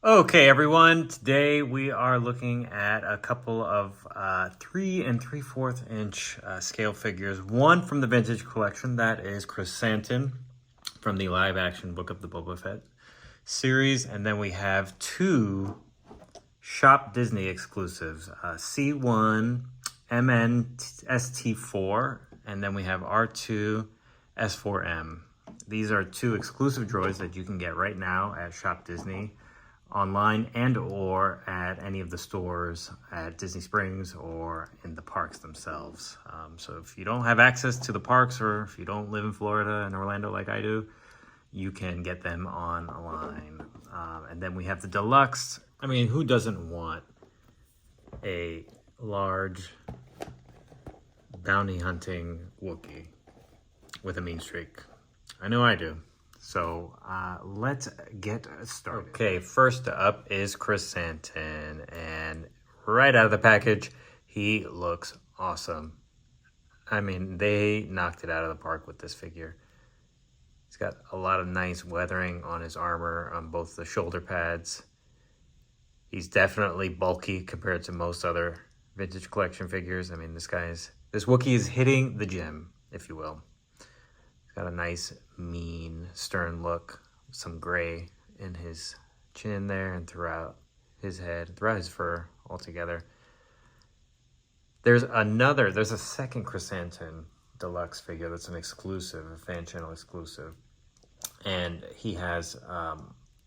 Okay, everyone. Today we are looking at a couple of 3 3/4 inch scale figures. One from the vintage collection, that is Krrsantan from the live action Book of the Boba Fett series, and then we have two Shop Disney exclusives, C1-MNST4, and then we have R2-S4M. These are two exclusive droids that you can get right now at Shop Disney online and or at any of the stores at Disney Springs or in the parks themselves. So if you don't have access to the parks, or if you don't live in Florida and Orlando like I do, you can get them online. And then we have the deluxe. I mean, who doesn't want a large bounty hunting Wookiee with a mean streak? I know I do. So let's get started. Okay, first up is Krrsantan, and right out of the package, he looks awesome. I mean, they knocked it out of the park with this figure. He's got a lot of nice weathering on his armor, on both the shoulder pads. He's definitely bulky compared to most other vintage collection figures. I mean, this Wookiee is hitting the gym, if you will. Got a nice, mean, stern look. Some gray in his chin there and throughout his head, throughout his fur altogether. There's a second Krrsantan deluxe figure that's an exclusive, a fan channel exclusive. And he has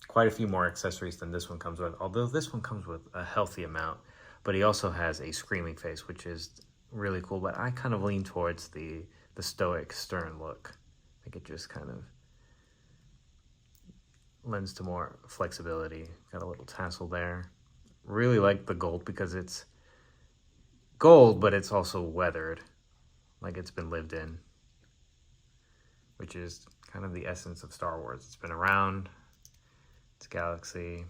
quite a few more accessories than this one comes with, although this one comes with a healthy amount. But he also has a screaming face, which is really cool. But I kind of lean towards the stoic, stern look. I think it just kind of lends to more flexibility. Got a little tassel there. Really like the gold because it's gold, but it's also weathered, like it's been lived in, which is kind of the essence of Star Wars. It's been around, it's a galaxy,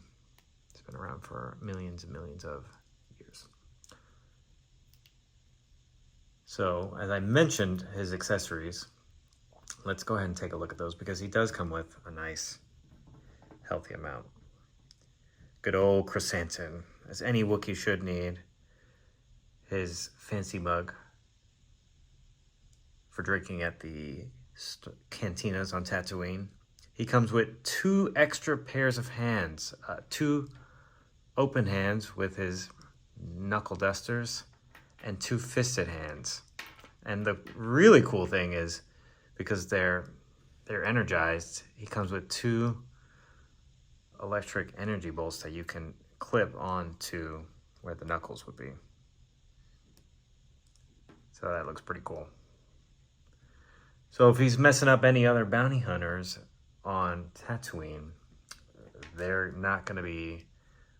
it's been around for millions and millions of years. So, as I mentioned, his accessories, let's go ahead and take a look at those because he does come with a nice, healthy amount. Good old Krrsantan, as any Wookiee should need. His fancy mug for drinking at the cantinas on Tatooine. He comes with two extra pairs of hands, two open hands with his knuckle dusters, and two fisted hands. And the really cool thing is, because they're energized, he comes with two electric energy bolts that you can clip onto where the knuckles would be. So that looks pretty cool. So if he's messing up any other bounty hunters on Tatooine, they're not going to be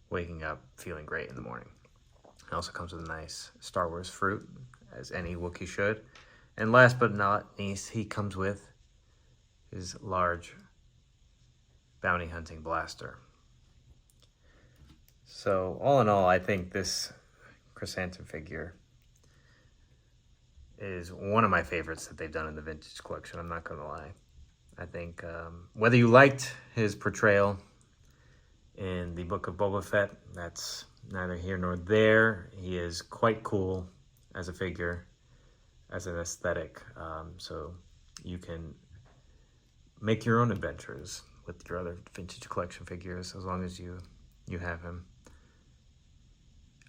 waking up feeling great in the morning. It also comes with a nice Star Wars fruit, as any Wookiee should. And last but not least, he comes with his large bounty hunting blaster. So all in all, I think this Krrsantan figure is one of my favorites that they've done in the vintage collection. I'm not going to lie. I think whether you liked his portrayal in the Book of Boba Fett, that's neither here nor there. He is quite cool as a figure, as an aesthetic. So you can make your own adventures with your other vintage collection figures as long as you have him.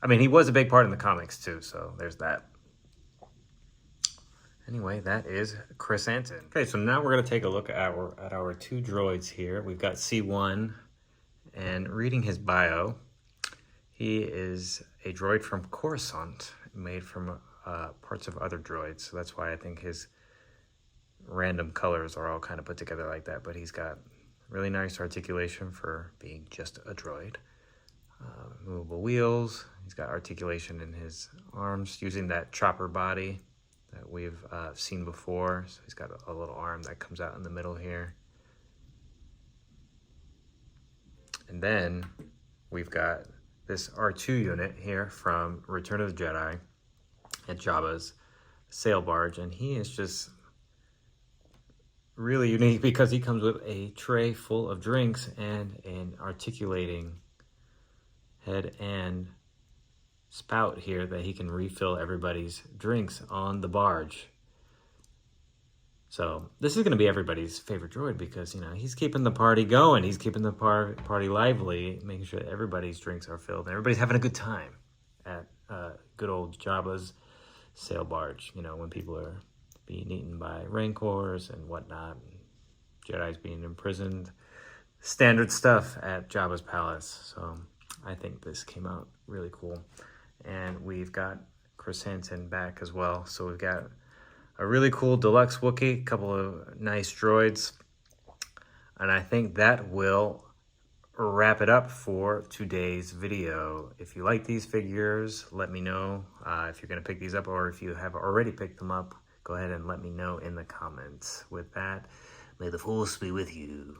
I mean, he was a big part in the comics too, so there's that. Anyway, that is Krrsantan. Okay, so now we're going to take a look at our two droids here. We've got C1, and reading his bio, he is a droid from Coruscant, made from parts of other droids. So that's why I think his random colors are all kind of put together like that. But he's got really nice articulation for being just a droid. Movable wheels. He's got articulation in his arms using that chopper body that we've seen before. So he's got a little arm that comes out in the middle here. And then we've got this R2 unit here from Return of the Jedi at Jabba's sail barge. And he is just really unique because he comes with a tray full of drinks and an articulating head and spout here that he can refill everybody's drinks on the barge. So this is going to be everybody's favorite droid because, you know, he's keeping the party going. He's keeping the party lively, making sure that everybody's drinks are filled and everybody's having a good time at good old Jabba's sail barge. You know, when people are being eaten by rancors and whatnot, and Jedi's being imprisoned. Standard stuff at Jabba's palace. So I think this came out really cool. And we've got Krrsantan back as well. So we've got a really cool deluxe Wookiee, a couple of nice droids. And I think that will wrap it up for today's video. If you like these figures, let me know if you're going to pick these up, or if you have already picked them up, go ahead and let me know in the comments. With that, may the Force be with you.